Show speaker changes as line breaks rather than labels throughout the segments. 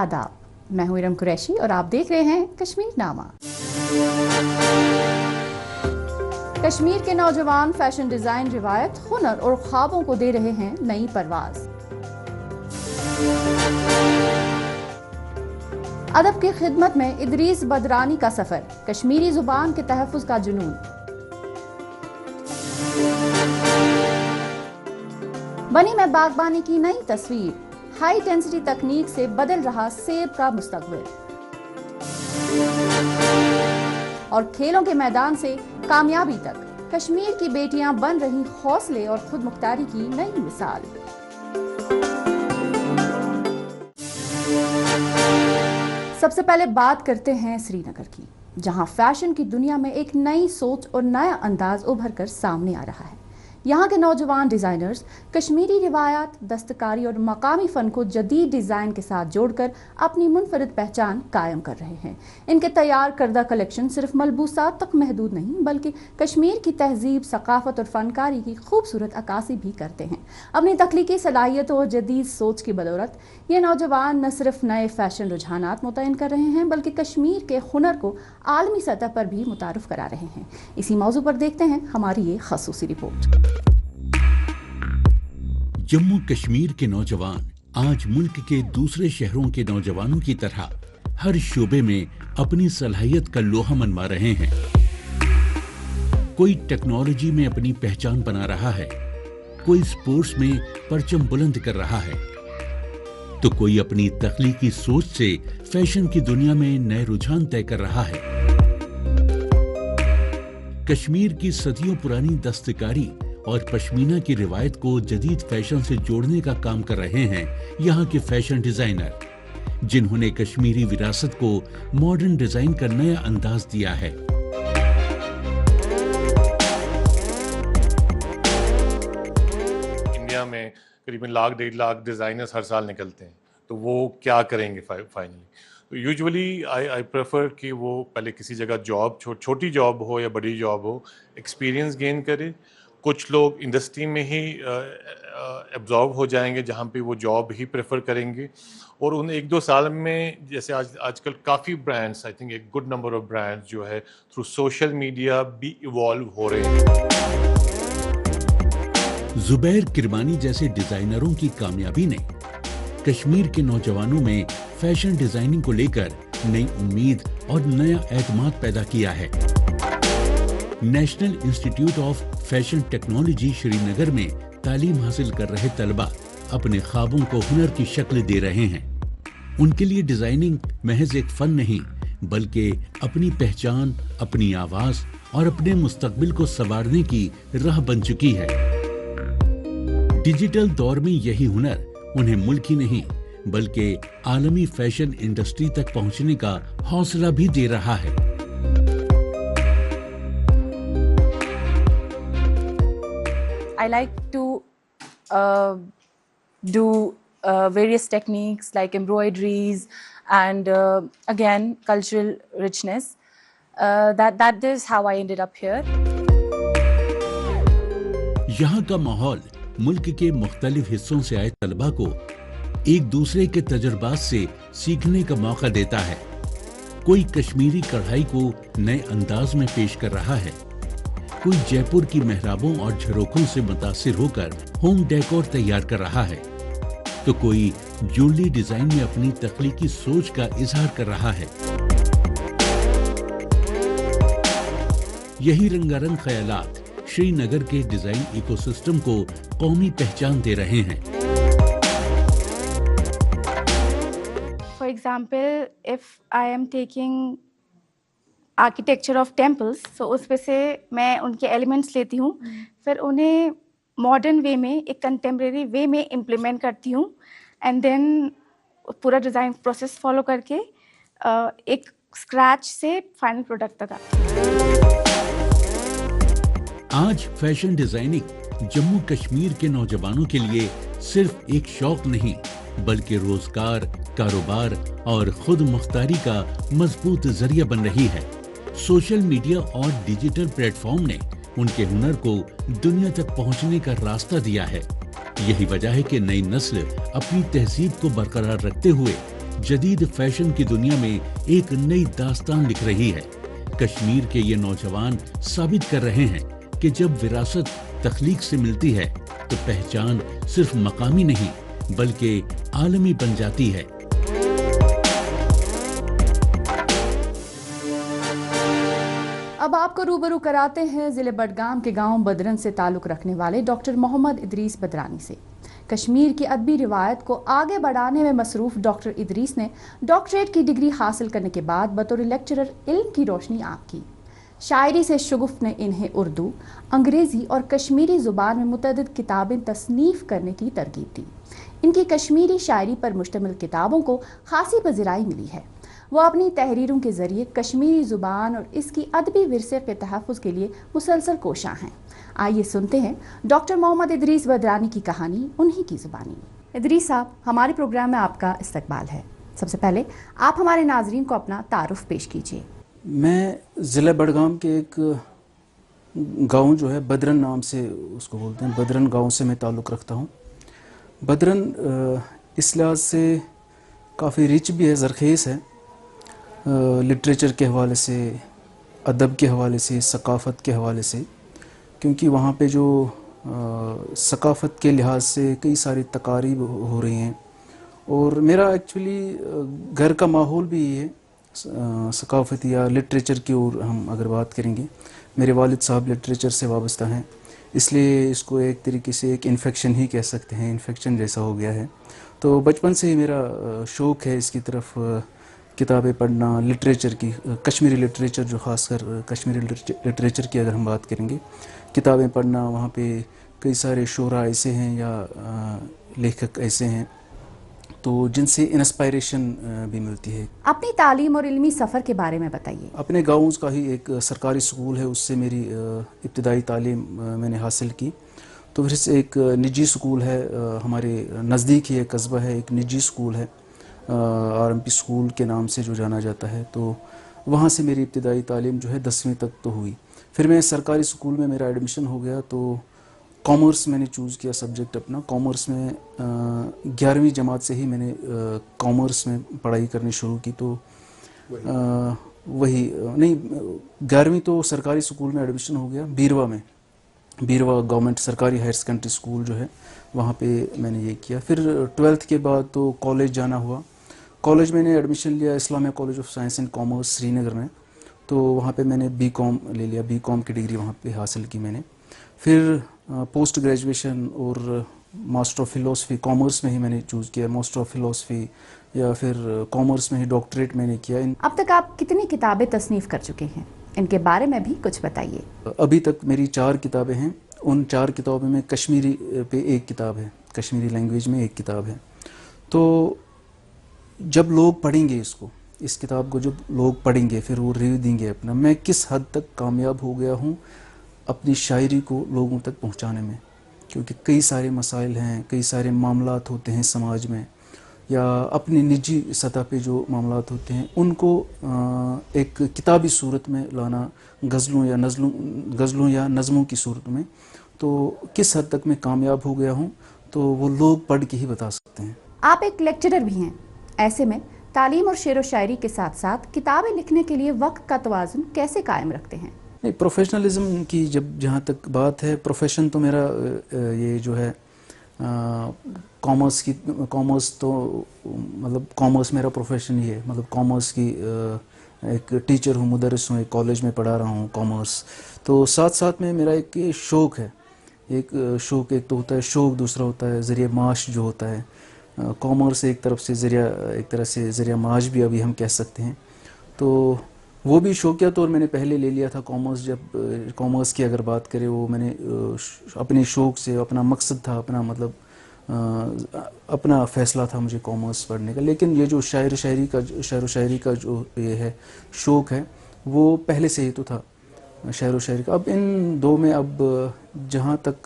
आदाब, मैं हूं इरम कुरैशी और आप देख रहे हैं कश्मीर नामा। कश्मीर के नौजवान फैशन डिजाइन, रिवायत, हुनर और ख्वाबों को दे रहे हैं नई परवाज। अदब की खिदमत में इदरीस बदरानी का सफर, कश्मीरी जुबान के तहफ़्फ़ुज़ का जुनून। बनी में बागबानी की नई तस्वीर, हाई डेंसिटी तकनीक से बदल रहा सेब का मुस्तकबिल। और खेलों के मैदान से कामयाबी तक कश्मीर की बेटियां बन रही हौसले और खुद मुख्तारी की नई मिसाल। सबसे पहले बात करते हैं श्रीनगर की, जहां फैशन की दुनिया में एक नई सोच और नया अंदाज उभर कर सामने आ रहा है। यहाँ के नौजवान डिज़ाइनर्स कश्मीरी रिवायात, दस्तकारी और मकामी फ़न को जदीद डिज़ाइन के साथ जोड़कर अपनी मुनफरिद पहचान कायम कर रहे हैं। इनके तैयार करदा कलेक्शन सिर्फ मलबूसात तक महदूद नहीं, बल्कि कश्मीर की तहजीब, सकाफत और फ़नकारी की खूबसूरत अक्कासी भी करते हैं। अपनी तख्लीकी सलाहियतों और जदीद सोच की बदौलत ये नौजवान न सिर्फ नए फ़ैशन रुझानात मुतयन कर रहे हैं, बल्कि कश्मीर के हुनर को आलमी सतह पर भी मुतारुफ करा रहे हैं। इसी मौजू पर देखते हैं हमारी ये ख़ुसूसी रिपोर्ट।
जम्मू कश्मीर के नौजवान आज मुल्क के दूसरे शहरों के नौजवानों की तरह हर शोबे में अपनी सलाहियत का लोहा मनवा रहे हैं। कोई टेक्नोलॉजी में अपनी पहचान बना रहा है, कोई स्पोर्ट्स में परचम बुलंद कर रहा है, तो कोई अपनी तख्लीकी सोच से फैशन की दुनिया में नए रुझान तय कर रहा है। कश्मीर की सदियों पुरानी दस्तकारी और पश्मीना की रिवायत को जदीद फैशन से जोड़ने का काम कर रहे हैं यहाँ के फैशन डिजाइनर, जिन्होंने कश्मीरी विरासत को मॉडर्न डिजाइन का नया अंदाज दिया है।
इंडिया में करीबन 1.5 लाख डिजाइनर्स हर साल निकलते हैं, तो वो क्या करेंगे फाइनली? तो यूजुअली आई प्रेफर कि वो पहले किसी जगह जॉब, छोटी जॉब हो या बड़ी जॉब हो, एक्सपीरियंस गेन करे। कुछ लोग इंडस्ट्री में ही एब्जॉर्ब हो जाएंगे, जहाँ पे वो जॉब ही प्रेफर करेंगे, और उन 1-2 साल में जैसे आजकल काफ़ी ब्रांड्स, आई थिंक एक गुड नंबर ऑफ ब्रांड्स जो है थ्रू सोशल मीडिया भी इवॉल्व हो रहे हैं।
जुबैर किरमानी जैसे डिजाइनरों की कामयाबी ने कश्मीर के नौजवानों में फैशन डिजाइनिंग को लेकर नई उम्मीद और नया एतमाद पैदा किया है। National institute of fashion technology Srinagar में तालीम हासिल कर रहे तलबा अपने ख्वाबों को हुनर की शक्ल दे रहे हैं। उनके लिए डिजाइनिंग महज एक फन नहीं, बल्कि अपनी पहचान, अपनी आवाज और अपने मुस्तकबिल को संवारने की राह बन चुकी है। डिजिटल दौर में यही हुनर उन्हें मुल्क ही नहीं, बल्कि आलमी फैशन इंडस्ट्री तक पहुंचने का हौसला भी दे रहा है।
I like to do various techniques like embroideries and again cultural richness. That is how I ended up here.
यहाँ का माहौल मुल्क के मुख्तलिफ हिस्सों से आए तलबा को एक दूसरे के तजुर्बात से सीखने का मौका देता है। कोई कश्मीरी कढ़ाई को नए अंदाज में पेश कर रहा है, कोई जयपुर की मेहराबों और झरोखों से मुतासिर होकर होम डेकोर तैयार कर रहा है, तो कोई ज्वेलरी डिजाइन में अपनी तख्लीकी सोच का इजहार कर रहा है। यही रंगारंग ख्यालात श्रीनगर के डिजाइन इकोसिस्टम को कौमी पहचान दे रहे हैं।
For example, if I am taking architecture of temples, तो उस पे से मैं उनके एलिमेंट्स लेती हूँ, फिर उन्हें मॉडर्न वे में, एक कंटेम्प्रेरी वे में इम्प्लीमेंट करती हूँ, एंड देन पूरा डिज़ाइन प्रोसेस फॉलो करके एक स्क्रैच से फाइनल प्रोडक्ट तक आती हूँ।
आज फैशन डिजाइनिंग जम्मू कश्मीर के नौजवानों के लिए सिर्फ एक शौक नहीं, बल्कि रोजगार, कारोबार और खुद मुख्तारी का मजबूत जरिया बन रही है। सोशल मीडिया और डिजिटल प्लेटफॉर्म ने उनके हुनर को दुनिया तक पहुंचने का रास्ता दिया है। यही वजह है कि नई नस्ल अपनी तहजीब को बरकरार रखते हुए जदीद फैशन की दुनिया में एक नई दास्तान लिख रही है। कश्मीर के ये नौजवान साबित कर रहे हैं कि जब विरासत तख्लीक से मिलती है तो पहचान सिर्फ मकामी नहीं बल्कि आलमी बन जाती है।
अब आपको रूबरू कराते हैं जिले बडगाम के गांव बदरन से ताल्लुक रखने वाले डॉक्टर मोहम्मद इदरीस बदरानी से। कश्मीर की अदबी रिवायत को आगे बढ़ाने में मसरूफ डॉक्टर इदरीस ने डॉक्टरेट की डिग्री हासिल करने के बाद बतौर लेक्चरर इल्म की रोशनी आँख की। शायरी से शुगुफ ने इन्हें उर्दू, अंग्रेज़ी और कश्मीरी ज़ुबान में मुतअद्दिद किताबें तसनीफ़ करने की तरगीब दी। इनकी कश्मीरी शायरी पर मुश्तमिल किताबों को खासी पज़िराई मिली है। वो अपनी तहरीरों के ज़रिए कश्मीरी ज़ुबान और इसकी अदबी विरसे के तहफ़्फ़ुज़ के लिए मुसलसल कोशां हैं। आइए सुनते हैं डॉक्टर मोहम्मद इदरीस बदरानी की कहानी उन्हीं की ज़ुबानी। इदरीस साहब, हमारे प्रोग्राम में आपका इस्तकबाल है। सबसे पहले आप हमारे नाज़रीन को अपना तारुफ पेश कीजिए।
मैं ज़िला बडगाम के एक गांव जो है बदरन नाम से उसको बोलते हैं, बदरन गांव से मैं ताल्लुक़ रखता हूं। बदरन इस लिहाज से काफ़ी रिच भी है, ज़रख़ेज़ है, लिटरेचर के हवाले से, अदब के हवाले से, सकाफ़त के हवाले से, क्योंकि वहाँ पे जो सकाफ़त के लिहाज से कई सारी तकारीब हो रही हैं। और मेरा एक्चुअली घर का माहौल भी ये है सकाफ़ती या लिटरेचर की ओर हम अगर बात करेंगे। मेरे वालिद साहब लिटरेचर से वाबस्ता हैं, इसलिए इसको एक तरीके से एक इन्फेक्शन ही कह सकते हैं, इन्फेक्शन जैसा हो गया है। तो बचपन से ही मेरा शौक़ है इसकी तरफ, किताबें पढ़ना, लिटरेचर की, कश्मीरी लिटरेचर जो ख़ासकर कश्मीरी लिटरेचर की अगर हम बात करेंगे, किताबें पढ़ना। वहाँ पे कई सारे शोरा ऐसे हैं या लेखक ऐसे हैं तो जिनसे इंस्पायरेशन भी मिलती है।
अपनी तालीम और इल्मी सफ़र के बारे में बताइए।
अपने गाँव का ही एक सरकारी स्कूल है, उससे मेरी इब्तिदाई तालीम मैंने हासिल की। तो फिर से एक निजी स्कूल है हमारे नज़दीक ही, एक कस्बा है, एक निजी स्कूल है RMP स्कूल के नाम से जो जाना जाता है। तो वहाँ से मेरी इब्तिदाई तालीम जो है 10वीं तक तो हुई। फिर मैं सरकारी स्कूल में मेरा एडमिशन हो गया, तो कॉमर्स मैंने चूज़ किया सब्जेक्ट अपना। कॉमर्स में 11वीं जमात से ही मैंने कॉमर्स में पढ़ाई करनी शुरू की। तो वही नहीं, 11वीं तो सरकारी स्कूल में एडमिशन हो गया बीरवा में, बीरवा गवर्नमेंट सरकारी हायर सेकेंडरी स्कूल जो है, वहाँ पे मैंने ये किया। फिर 12th के बाद तो कॉलेज जाना हुआ। कॉलेज मैंने एडमिशन लिया Islamia college of science and commerce Srinagar में। तो वहाँ पे मैंने BCom ले लिया, BCom की डिग्री वहाँ पे हासिल की मैंने। फिर पोस्ट ग्रेजुएशन और मास्टर ऑफ फ़िलासफ़ी कॉमर्स में ही मैंने चूज़ किया, मास्टर ऑफ फ़िलासफ़ी, या फिर कॉमर्स में ही डॉक्टरेट मैंने किया।
अब तक आप कितनी किताबें तसनीफ़ कर चुके हैं, इनके बारे में भी कुछ बताइए।
अभी तक मेरी 4 किताबें हैं। उन 4 किताबों में कश्मीरी पे एक किताब है, कश्मीरी लैंग्वेज में एक किताब है। तो जब लोग पढ़ेंगे इस किताब को जब लोग पढ़ेंगे, फिर वो रिव्यू देंगे अपना, मैं किस हद तक कामयाब हो गया हूँ अपनी शायरी को लोगों तक पहुँचाने में। क्योंकि कई सारे मसाइल हैं, कई सारे मामलात होते हैं समाज में, या अपनी निजी सतह पे जो मामलात होते हैं, उनको एक किताबी सूरत में लाना, गज़लों या नज़मों की सूरत में। तो किस हद तक मैं कामयाब हो गया हूँ तो वो लोग पढ़ के ही बता सकते हैं।
आप एक लेक्चरर भी हैं, ऐसे में तालीम और शेर व शायरी के साथ साथ किताबें लिखने के लिए वक्त का तवाज़ुन कैसे कायम रखते हैं?
नहीं, प्रोफेशनलिज्म की जहाँ तक बात है, प्रोफेशन तो मेरा ये जो है कॉमर्स तो मतलब कॉमर्स मेरा प्रोफेशन ही है। मतलब कॉमर्स की एक टीचर हूँ, मुदर्रिस हूँ, एक कॉलेज में पढ़ा रहा हूँ कॉमर्स। तो साथ साथ में मेरा एक शौक़ है, एक तो होता है शौक़, दूसरा होता है ज़रिया माश जो होता है। कॉमर्स एक तरह से ज़रिया माश भी अभी हम कह सकते हैं। तो वो भी शौकिया तौर मैंने पहले ले लिया था कॉमर्स। जब कॉमर्स की अगर बात करें, वो मैंने अपने शौक़ से, अपना मकसद था, अपना मतलब अपना फ़ैसला था मुझे कॉमर्स पढ़ने का। लेकिन ये जो शायर व शायरी का जो ये है शौक़ है, वो पहले से ही तो था शायर व शायरी का। अब इन दो में अब जहाँ तक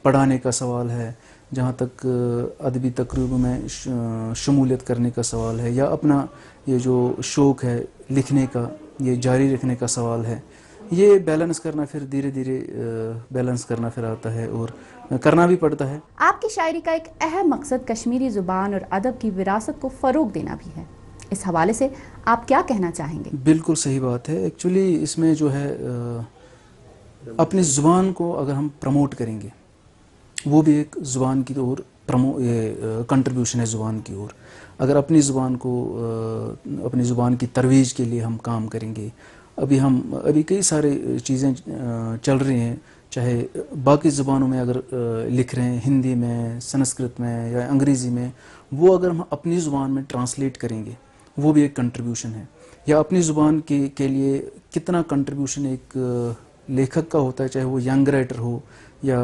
पढ़ाने का सवाल है, जहाँ तक अदबी तकरीबों में शमूलियत करने का सवाल है, या अपना ये जो शौक़ है लिखने का, ये जारी रखने का सवाल है, ये बैलेंस करना फिर धीरे धीरे बैलेंस करना फिर आता है और करना भी पड़ता है।
आपकी शायरी का एक अहम मकसद कश्मीरी ज़ुबान और अदब की विरासत को फ़रोग देना भी है। इस हवाले से आप क्या कहना चाहेंगे?
बिल्कुल सही बात है। एक्चुअली इसमें जो है अपनी ज़ुबान को अगर हम प्रमोट करेंगे, वो भी एक ज़ुबान की ओर कंट्रीब्यूशन है ज़ुबान की ओर। अगर अपनी ज़ुबान को अपनी ज़ुबान की तरवीज के लिए हम काम करेंगे, अभी कई सारे चीज़ें चल रही हैं, चाहे बाकी ज़ुबानों में अगर लिख रहे हैं, हिंदी में, संस्कृत में या अंग्रेज़ी में, वो अगर हम अपनी ज़ुबान में ट्रांसलेट करेंगे, वो भी एक कंट्रीब्यूशन है। या अपनी ज़ुबान के लिए कितना कंट्रीब्यूशन एक लेखक का होता है, चाहे वो यंग राइटर हो या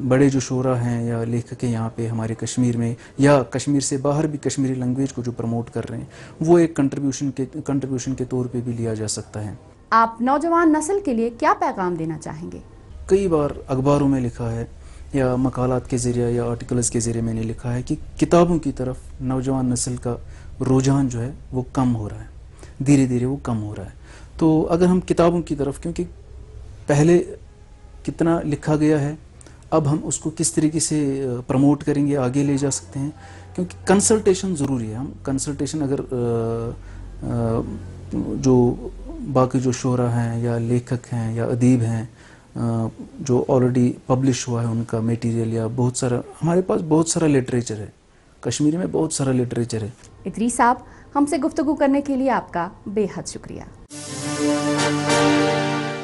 बड़े जो शोरा हैं या लेखक हैं यहाँ पे हमारे कश्मीर में, या कश्मीर से बाहर भी कश्मीरी लैंग्वेज को जो प्रमोट कर रहे हैं, वो एक कंट्रीब्यूशन के तौर पे भी लिया जा सकता है।
आप नौजवान नस्ल के लिए क्या पैगाम देना चाहेंगे?
कई बार अखबारों में लिखा है या मकालात के ज़रिए या आर्टिकल्स के ज़रिए मैंने लिखा है कि किताबों की तरफ नौजवान नस्ल का रुझान जो है वो कम हो रहा है, धीरे धीरे वो कम हो रहा है। तो अगर हम किताबों की तरफ, क्योंकि पहले कितना लिखा गया है, अब हम उसको किस तरीके से प्रमोट करेंगे, आगे ले जा सकते हैं, क्योंकि कंसल्टेशन ज़रूरी है। हम कंसल्टेशन अगर जो बाकी जो शोरा हैं या लेखक हैं या अदीब हैं जो ऑलरेडी पब्लिश हुआ है उनका मटेरियल, या बहुत सारा हमारे पास बहुत सारा लिटरेचर है, कश्मीरी में बहुत सारा लिटरेचर है।
इदरीस साहब, हमसे गुफ्तगू करने के लिए आपका बेहद शुक्रिया।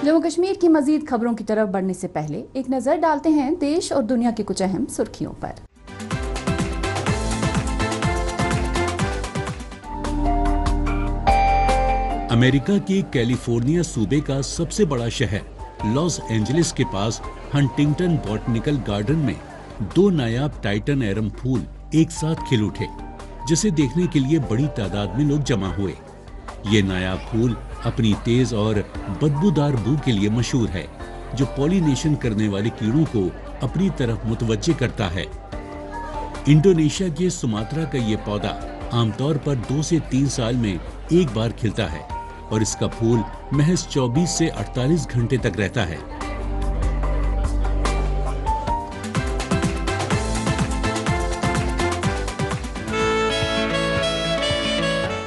जम्मू कश्मीर की मजीद खबरों की तरफ बढ़ने से पहले एक नजर डालते हैं देश और दुनिया की कुछ अहम सुर्खियों पर।
अमेरिका के कैलिफोर्निया सूबे का सबसे बड़ा शहर लॉस एंजलिस के पास हंटिंगटन बॉटनिकल गार्डन में 2 नायाब टाइटन एरम फूल एक साथ खिल उठे, जिसे देखने के लिए बड़ी तादाद में लोग जमा हुए। ये नायाब फूल अपनी तेज और बदबूदार बू के लिए मशहूर है, जो पॉलिनेशन करने वाले कीड़ों को अपनी तरफ मुतवज्जे करता है। इंडोनेशिया के सुमात्रा का ये पौधा आमतौर पर 2 से 3 साल में एक बार खिलता है और इसका फूल महज 24 से 48 घंटे तक रहता है।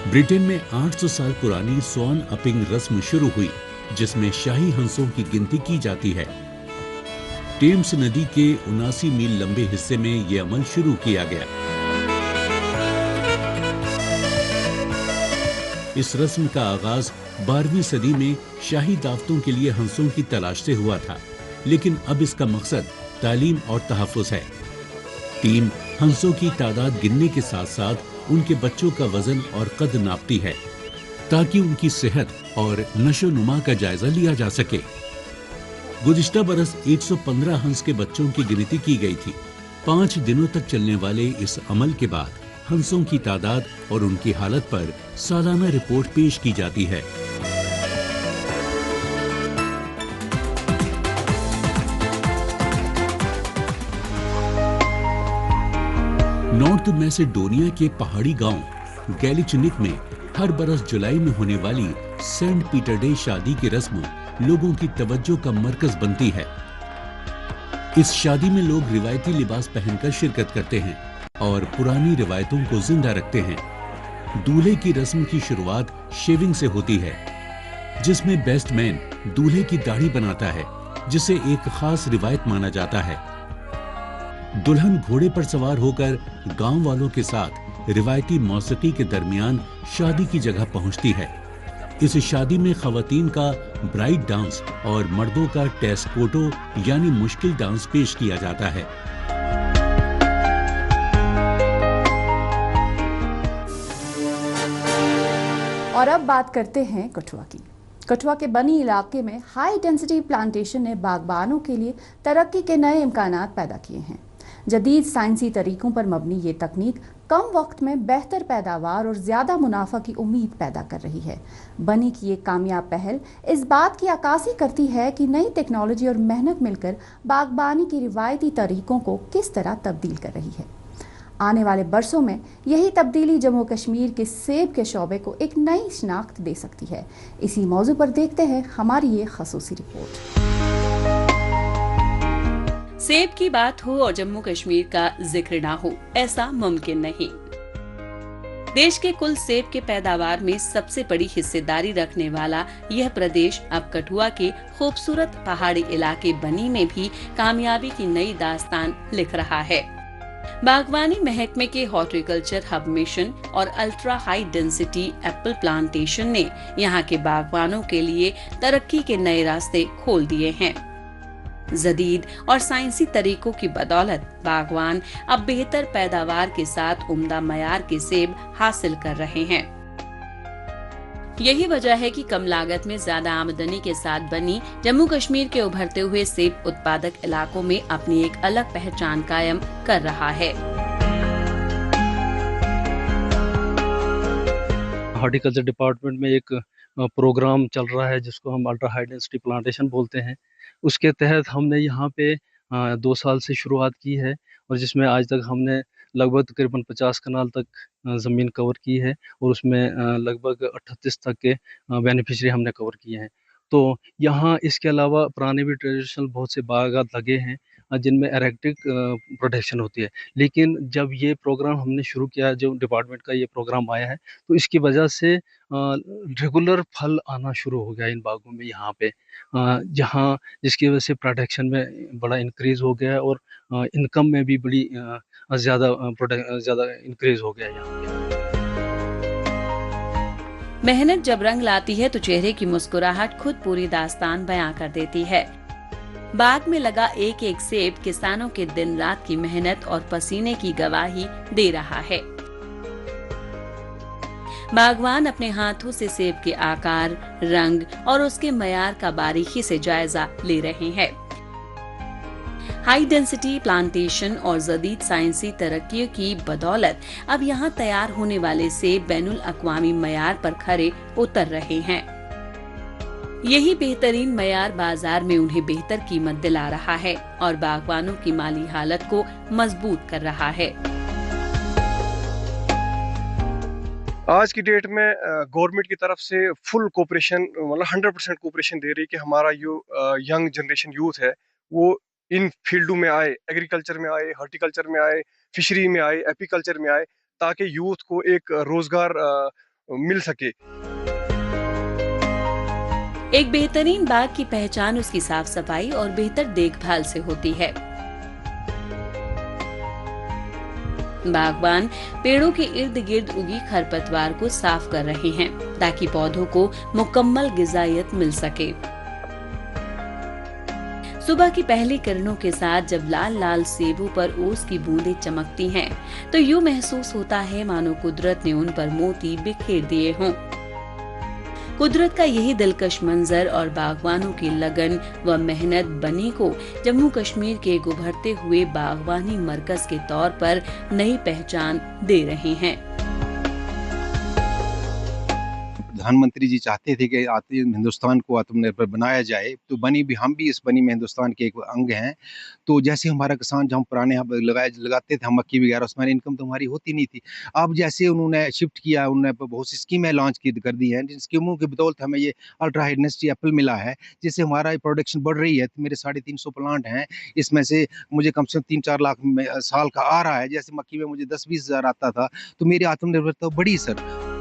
ब्रिटेन में 800 साल पुरानी स्वान अपिंग रस्म शुरू हुई, जिसमें शाही हंसों की गिनती की जाती है। टेम्स नदी के 79 मील लंबे हिस्से में यह अमल शुरू किया गया। इस रस्म का आगाज 12वीं सदी में शाही दावतों के लिए हंसों की तलाश से हुआ था, लेकिन अब इसका मकसद तालीम और तहफ़्फ़ुज़ है। टीम हंसों की तादाद गिनने के साथ साथ उनके बच्चों का वजन और कद नापती है, ताकि उनकी सेहत और नशोनुमा का जायजा लिया जा सके। गुज़िश्ता बरस 115 हंस के बच्चों की गिनती की गई थी। 5 दिनों तक चलने वाले इस अमल के बाद हंसों की तादाद और उनकी हालत पर सालाना रिपोर्ट पेश की जाती है। नॉर्थ मैसेडोनिया के पहाड़ी गांव गैलिचनिक में हर बरस जुलाई में होने वाली सेंट पीटर डे शादी की रस्म लोगों की तवज्जो का मरकज बनती है। इस शादी में लोग रिवायती लिबास पहनकर शिरकत करते हैं और पुरानी रिवायतों को जिंदा रखते हैं। दूल्हे की रस्म की शुरुआत शेविंग से होती है, जिसमें बेस्ट मैन दूल्हे की दाढ़ी बनाता है, जिसे एक खास रिवायत माना जाता है। दुल्हन घोड़े पर सवार होकर गांव वालों के साथ रिवायती मौसीकी के दरमियान शादी की जगह पहुंचती है। इस शादी में खवातीन का ब्राइड डांस और मर्दों का टेस्कोटो यानी मुश्किल डांस पेश किया जाता है।
और अब बात करते हैं कठुआ की। कठुआ के बनी इलाके में हाई डेंसिटी प्लांटेशन ने बागबानों के लिए तरक्की के नए इम्कानात पैदा किए हैं। जदीद साइंसी तरीकों पर मबनी ये तकनीक कम वक्त में बेहतर पैदावार और ज़्यादा मुनाफा की उम्मीद पैदा कर रही है। बनी की ये कामयाब पहल इस बात की अक्कासी करती है कि नई टेक्नोलॉजी और मेहनत मिलकर बागबानी की रिवायती तरीकों को किस तरह तब्दील कर रही है। आने वाले बरसों में यही तब्दीली जम्मू कश्मीर के सेब के शोबे को एक नई शिनाख्त दे सकती है। इसी मौजू पर देखते हैं हमारी ये खसूसी रिपोर्ट।
सेब की बात हो और जम्मू कश्मीर का जिक्र ना हो, ऐसा मुमकिन नहीं। देश के कुल सेब के पैदावार में सबसे बड़ी हिस्सेदारी रखने वाला यह प्रदेश अब कठुआ के खूबसूरत पहाड़ी इलाके बनी में भी कामयाबी की नई दास्तान लिख रहा है। बागवानी महकमे के हॉर्टिकल्चर हब मिशन और ultra high density Apple plantation ने यहाँ के बागवानों के लिए तरक्की के नए रास्ते खोल दिए हैं। जदीद और साइंसी तरीकों की बदौलत बागवान अब बेहतर पैदावार के साथ उम्दा मयार के सेब हासिल कर रहे हैं। यही वजह है कि कम लागत में ज्यादा आमदनी के साथ बनी जम्मू कश्मीर के उभरते हुए सेब उत्पादक इलाकों में अपनी एक अलग पहचान कायम कर रहा है।
हॉर्टिकल्चर डिपार्टमेंट में एक प्रोग्राम चल रहा है जिसको हम अल्ट्रा हाई डेंसिटी प्लांटेशन बोलते हैं। उसके तहत हमने यहाँ पे 2 साल से शुरुआत की है और जिसमें आज तक हमने लगभग तकरीबन 50 कनाल तक ज़मीन कवर की है और उसमें लगभग 38 तक के बेनिफिशरी हमने कवर किए हैं। तो यहाँ इसके अलावा पुराने भी ट्रेडिशनल बहुत से बागात लगे हैं जिनमें एरेक्टिक प्रोटेक्शन होती है, लेकिन जब ये प्रोग्राम हमने शुरू किया, जो डिपार्टमेंट का ये प्रोग्राम आया है, तो इसकी वजह से रेगुलर फल आना शुरू हो गया इन बागों में यहाँ पे, जहाँ जिसकी वजह से प्रोटेक्शन में बड़ा इंक्रीज़ हो गया है और इनकम में भी बड़ी ज़्यादा इंक्रीज़ हो गया है यहाँ पे।
मेहनत जब रंग लाती है तो चेहरे की मुस्कुराहट खुद पूरी दास्तान बयां कर देती है। बाग में लगा एक एक सेब किसानों के दिन रात की मेहनत और पसीने की गवाही दे रहा है। बागवान अपने हाथों से सेब के आकार, रंग और उसके मयार का बारीकी से जायजा ले रहे हैं। हाई डेंसिटी प्लांटेशन और जदीद साइंसी तरक्की की बदौलत अब यहाँ तैयार होने वाले सेब बैनुल अक़वामी मयार पर खरे उतर रहे हैं। यही बेहतरीन मयार बाजार में उन्हें बेहतर कीमत दिला रहा है और बागवानों की माली हालत को मजबूत कर रहा है।
आज की डेट में गवर्नमेंट की तरफ से फुल कोऑपरेशन, मतलब 100% कोऑपरेशन दे रही है कि हमारा जो यंग जनरेशन यूथ है वो इन फील्डों में आए, एग्रीकल्चर में आए, हॉर्टिकल्चर में आए, फिशरी में आए, एपीकल्चर में आए, ताकि यूथ को एक रोजगार मिल सके।
एक बेहतरीन बाग की पहचान उसकी साफ सफाई और बेहतर देखभाल से होती है। बागवान पेड़ों के इर्द गिर्द उगी खरपतवार को साफ कर रहे हैं ताकि पौधों को मुकम्मल गिजायत मिल सके। सुबह की पहली किरणों के साथ जब लाल लाल सेबों पर ओस की बूंदें चमकती हैं, तो यूं महसूस होता है मानो कुदरत ने उन पर मोती बिखेर दिए हों। कुदरत का यही दिलकश मंजर और बागवानों की लगन व मेहनत बनी को जम्मू कश्मीर के एक उभरते हुए बागवानी मरकज के तौर पर नई पहचान दे रहे हैं।
प्रधानमंत्री जी चाहते थे कि हिंदुस्तान को आत्मनिर्भर बनाया जाए, तो हम भी इस बनी में हिंदुस्तान के एक अंग हैं। तो जैसे हमारा किसान जब हम पुराने लगाते थे हम मक्की वगैरह, उसमें इनकम तो हमारी होती नहीं थी। अब जैसे उन्होंने शिफ्ट किया, उन्होंने बहुत सी स्कीमें लॉन्च कर दी हैं, जिन स्कीमों की बदौलत हमें ये अल्ट्रा हाई डेंसिटी एप्पल मिला है, जिससे हमारा प्रोडक्शन बढ़ रही है। तो मेरे 350 प्लांट हैं, इसमें से मुझे कम से कम 3-4 लाख साल का आ रहा है। जैसे मक्की में मुझे 10-20 हज़ार आता था, तो मेरी आत्मनिर्भरता बढ़ी सर।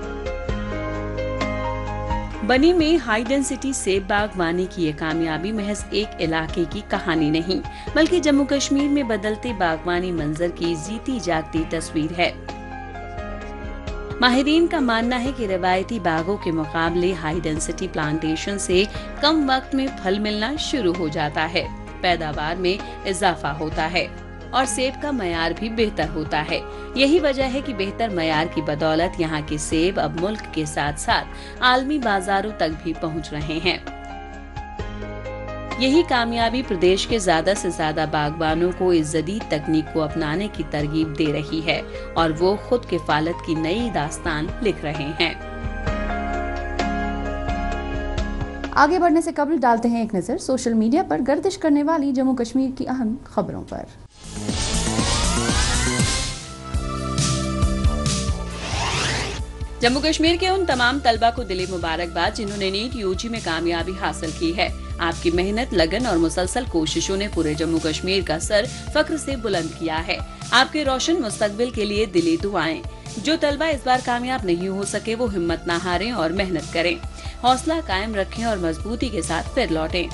बनी में हाई डेंसिटी सेब बागवानी की ये कामयाबी महज एक इलाके की कहानी नहीं, बल्कि जम्मू कश्मीर में बदलते बागवानी मंजर की जीती जागती तस्वीर है। माहिरीन का मानना है कि रिवायती बागों के मुकाबले हाई डेंसिटी प्लांटेशन से कम वक्त में फल मिलना शुरू हो जाता है, पैदावार में इजाफा होता है और सेब का मयार भी बेहतर होता है। यही वजह है कि बेहतर मयार की बदौलत यहाँ के सेब अब मुल्क के साथ साथ आलमी बाजारों तक भी पहुँच रहे हैं। यही कामयाबी प्रदेश के ज्यादा से ज्यादा बागवानों को इस जदीद तकनीक को अपनाने की तरगीब दे रही है और वो खुद किफालत की नई दास्तान लिख रहे हैं।
आगे बढ़ने से कबल डालते हैं एक नजर सोशल मीडिया पर गर्दिश करने वाली जम्मू कश्मीर की अहम खबरों पर।
जम्मू कश्मीर के उन तमाम तलबा को दिली मुबारकबाद जिन्होंने नीट यूजी में कामयाबी हासिल की है। आपकी मेहनत, लगन और मुसलसल कोशिशों ने पूरे जम्मू कश्मीर का सर फख्र से बुलंद किया है। आपके रोशन मुस्तकबिल के लिए दिली दुआएं। जो तलबा इस बार कामयाब नहीं हो सके वो हिम्मत न हारें और मेहनत करें, हौसला कायम रखें और मजबूती के साथ फिर लौटें।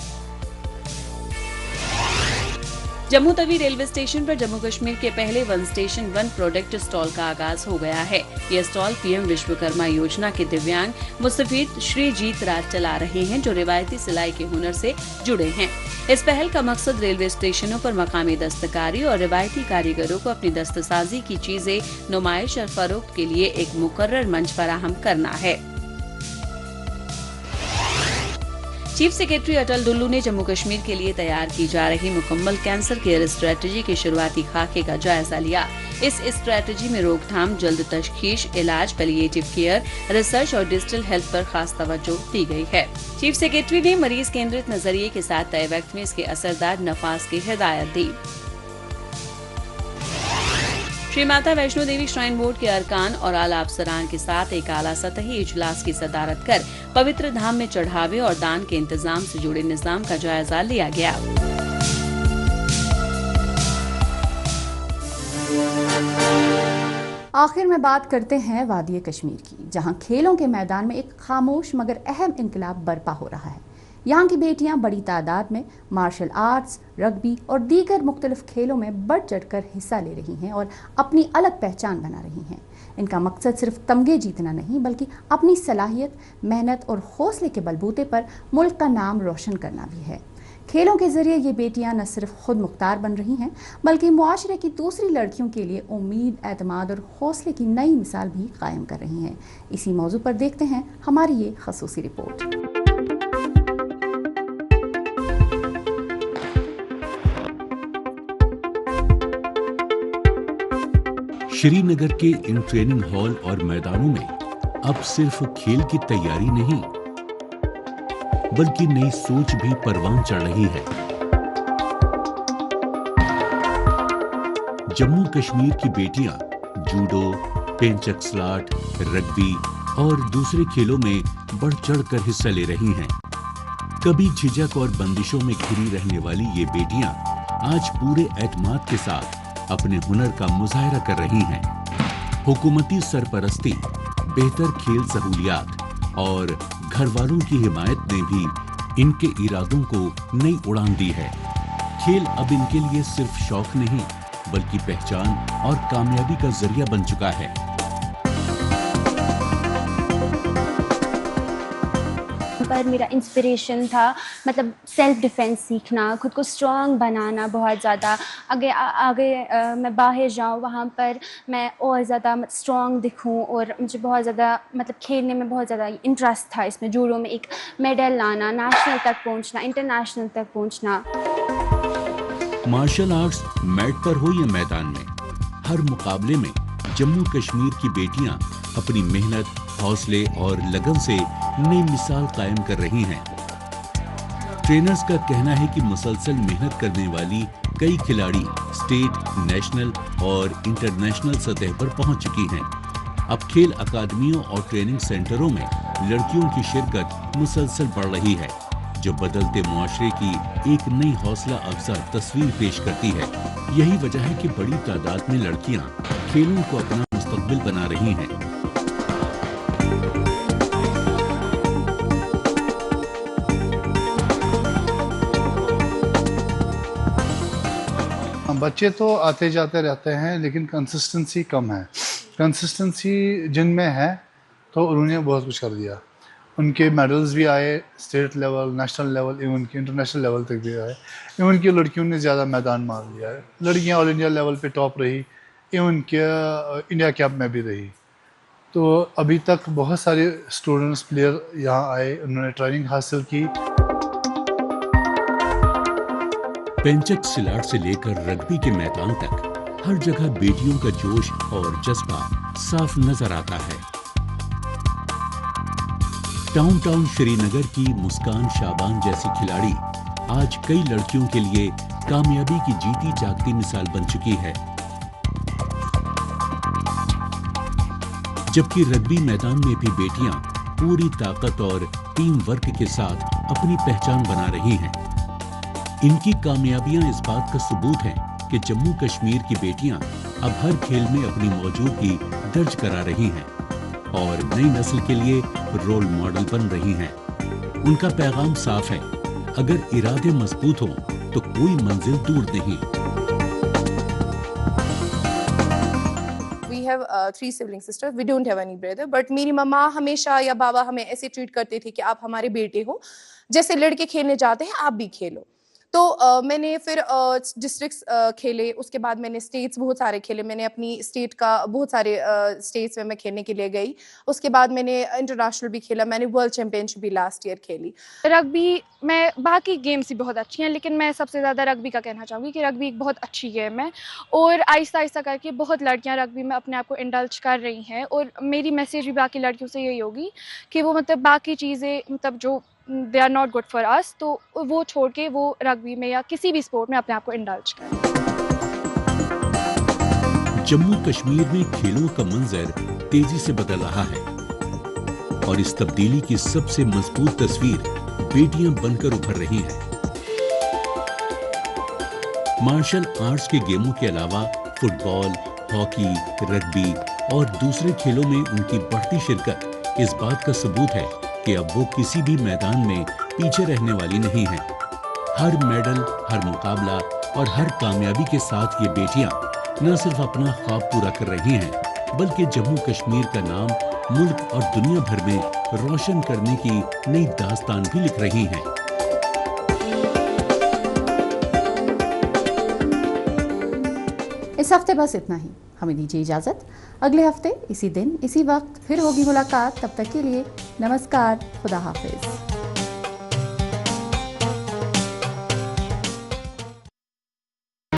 जम्मू तवी रेलवे स्टेशन पर जम्मू कश्मीर के पहले one station one product stall का आगाज हो गया है। यह स्टॉल पीएम विश्वकर्मा योजना के दिव्यांग मुस्तफीद श्री जीत राज चला रहे हैं, जो रिवायती सिलाई के हुनर से जुड़े हैं। इस पहल का मकसद रेलवे स्टेशनों पर मकामी दस्तकारी और रिवायती कारीगरों को अपनी दस्तसाजी की चीजें नुमाइश और फरोख्त के लिए एक मुकर्रर मंच फराहम करना है। चीफ सेक्रेटरी अटल डुल्लू ने जम्मू कश्मीर के लिए तैयार की जा रही मुकम्मल कैंसर केयर स्ट्रेटजी के शुरुआती खाके का जायजा लिया। इस स्ट्रेटजी में रोकथाम, जल्द तशखीस, इलाज, पैलिएटिव केयर, रिसर्च और डिजिटल हेल्थ पर खास तवज्जो दी गई है। चीफ सेक्रेटरी ने मरीज केंद्रित नजरिए के साथ तय वक्त में इसके असरदार नफाज की हिदायत दी। श्री माता वैष्णो देवी श्राइन बोर्ड के अरकान और आला अफसरान के साथ एक आला सतही इजलास की सदारत कर पवित्र धाम में चढ़ावे और दान के इंतजाम से जुड़े निजाम का जायजा लिया गया।
आखिर में बात करते हैं वादी कश्मीर की, जहां खेलों के मैदान में एक खामोश मगर अहम इनकलाब बर्पा हो रहा है। यहाँ की बेटियां बड़ी तादाद में मार्शल आर्ट्स, रग्बी और दीगर मुख्तलिफ खेलों में बढ़ चढ़कर हिस्सा ले रही हैं और अपनी अलग पहचान बना रही हैं। इनका मकसद सिर्फ तमगे जीतना नहीं, बल्कि अपनी सलाहियत, मेहनत और हौसले के बलबूते पर मुल्क का नाम रोशन करना भी है। खेलों के जरिए ये बेटियां न सिर्फ खुद मुख्तार बन रही हैं, बल्कि मुआशरे की दूसरी लड़कियों के लिए उम्मीद, एतमाद और हौसले की नई मिसाल भी कायम कर रही हैं। इसी मौजू पर देखते हैं हमारी ये खसूसी रिपोर्ट।
श्रीनगर के इन ट्रेनिंग हॉल और मैदानों में अब सिर्फ खेल की तैयारी नहीं, बल्कि नई सोच भी परवान चढ़ रही है। जम्मू कश्मीर की बेटियां जूडो, पेंचक स्लाट, रग्बी और दूसरे खेलों में बढ़ चढ़कर हिस्सा ले रही हैं। कभी झिझक और बंदिशों में घिरी रहने वाली ये बेटियां आज पूरे एतमाद के साथ अपने हुनर का मुजाहरा कर रही हैं। हुकूमती सरपरस्ती, बेहतर खेल सहूलियात और घर वालों की हिमायत ने भी इनके इरादों को नई उड़ान दी है। खेल अब इनके लिए सिर्फ शौक नहीं, बल्कि पहचान और कामयाबी का जरिया बन चुका है।
पर मेरा इंस्पिरेशन था, मतलब सेल्फ डिफेंस सीखना, खुद को स्ट्रॉन्ग बनाना बहुत ज़्यादा। आगे मैं बाहर जाऊँ, वहाँ पर मैं और ज़्यादा स्ट्रॉन्ग दिखूँ, और मुझे बहुत ज़्यादा मतलब खेलने में बहुत ज़्यादा इंटरेस्ट था। इसमें जूडो में एक मेडल लाना, नेशनल तक पहुँचना, इंटरनेशनल तक पहुँचना।
मार्शल आर्ट्स मैट पर हो या मैदान में, हर मुकाबले में जम्मू कश्मीर की बेटियां अपनी मेहनत, हौसले और लगन से नई मिसाल कायम कर रही हैं। ट्रेनर्स का कहना है कि मुसलसल मेहनत करने वाली कई खिलाड़ी स्टेट, नेशनल और इंटरनेशनल सतह पर पहुंच चुकी हैं। अब खेल अकादमियों और ट्रेनिंग सेंटरों में लड़कियों की शिरकत मुसलसल बढ़ रही है, जो बदलते मुआशरे की एक नई हौसला अफजा तस्वीर पेश करती है। यही वजह है कि बड़ी तादाद में लड़कियां खेलों को अपना मुस्तकबिल बना रही हैं।
बच्चे तो आते जाते रहते हैं, लेकिन कंसिस्टेंसी कम है। कंसिस्टेंसी जिनमें है तो उन्होंने बहुत कुछ कर दिया। उनके मेडल्स भी आए, state level, national level, even की इंटरनेशनल लेवल तक भी आए। इवन की लड़कियों ने ज़्यादा मैदान मार लिया है। लड़कियां ऑल इंडिया लेवल पे टॉप रही, इवन के इंडिया कैप में भी रही। तो अभी तक बहुत सारे स्टूडेंट्स, प्लेयर यहाँ आए, उन्होंने ट्रेनिंग हासिल की।
पेंचक सिलाट से लेकर रग्बी के मैदान तक हर जगह बेटियों का जोश और जज्बा साफ नजर आता है। टाउन श्रीनगर की मुस्कान शाबान जैसी खिलाड़ी आज कई लड़कियों के लिए कामयाबी की जीती जागती मिसाल बन चुकी है। जबकि रग्बी मैदान में भी बेटियां पूरी ताकत और टीम वर्क के साथ अपनी पहचान बना रही हैं। इनकी कामयाबियां इस बात का सबूत है कि जम्मू कश्मीर की बेटियां अब हर खेल में अपनी मौजूदगी दर्ज करा रही हैं और नई नस्ल के लिए रोल मॉडल बन रही हैं। उनका पैगाम साफ है, अगर इरादे मजबूत हों तो कोई मंजिल दूर नहीं।
We have 3 sibling sisters. We don't have any brother. But मेरी मम्मा हमेशा या बाबा हमें ऐसे ट्रीट करते थे कि आप हमारे बेटे हो, जैसे लड़के खेलने जाते हैं आप भी खेलो। तो मैंने फिर डिस्ट्रिक्ट्स खेले, उसके बाद मैंने स्टेट्स बहुत सारे खेले। मैंने अपनी स्टेट का बहुत सारे स्टेट्स में मैं खेलने के लिए गई। उसके बाद मैंने इंटरनेशनल भी खेला, मैंने वर्ल्ड चैंपियनशिप भी लास्ट ईयर खेली।
रग्बी में बाकी गेम्स भी बहुत अच्छी हैं, लेकिन मैं सबसे ज़्यादा रग्बी का कहना चाहूँगी कि रग्बी एक बहुत अच्छी गेम है और आहिस्ता आहिस्ता करके बहुत लड़कियाँ रग्बी में अपने आप को इंडल्ज कर रही हैं। और मेरी मैसेज भी बाकी लड़कियों से यही होगी कि वो मतलब बाकी चीज़ें मतलब जो they are not good for us, तो वो छोड़ के वो रग्बी में या किसी भी स्पोर्ट में अपने आप को इंडल्ज करें।
जम्मू कश्मीर में खेलों का मंजर तेजी से बदल रहा है और इस तब्दीली की सबसे मजबूत तस्वीर बेटियां बनकर उभर रही हैं। मार्शल आर्ट्स के गेमों के अलावा फुटबॉल, हॉकी, रग्बी और दूसरे खेलों में उनकी बढ़ती शिरकत इस बात का सबूत है कि अब वो किसी भी मैदान में पीछे रहने वाली नहीं है। हर मेडल, हर मुकाबला और हर कामयाबी के साथ ये बेटियां न सिर्फ अपना ख्वाब पूरा कर रही हैं, बल्कि जम्मू कश्मीर का नाम मुल्क और दुनिया भर में रोशन करने की नई दास्तान भी लिख रही हैं।
इस हफ्ते बस इतना ही। हमें दीजिए इजाजत। अगले हफ्ते इसी दिन इसी वक्त फिर होगी मुलाकात। तब तक के लिए नमस्कार, खुदा हाफिज।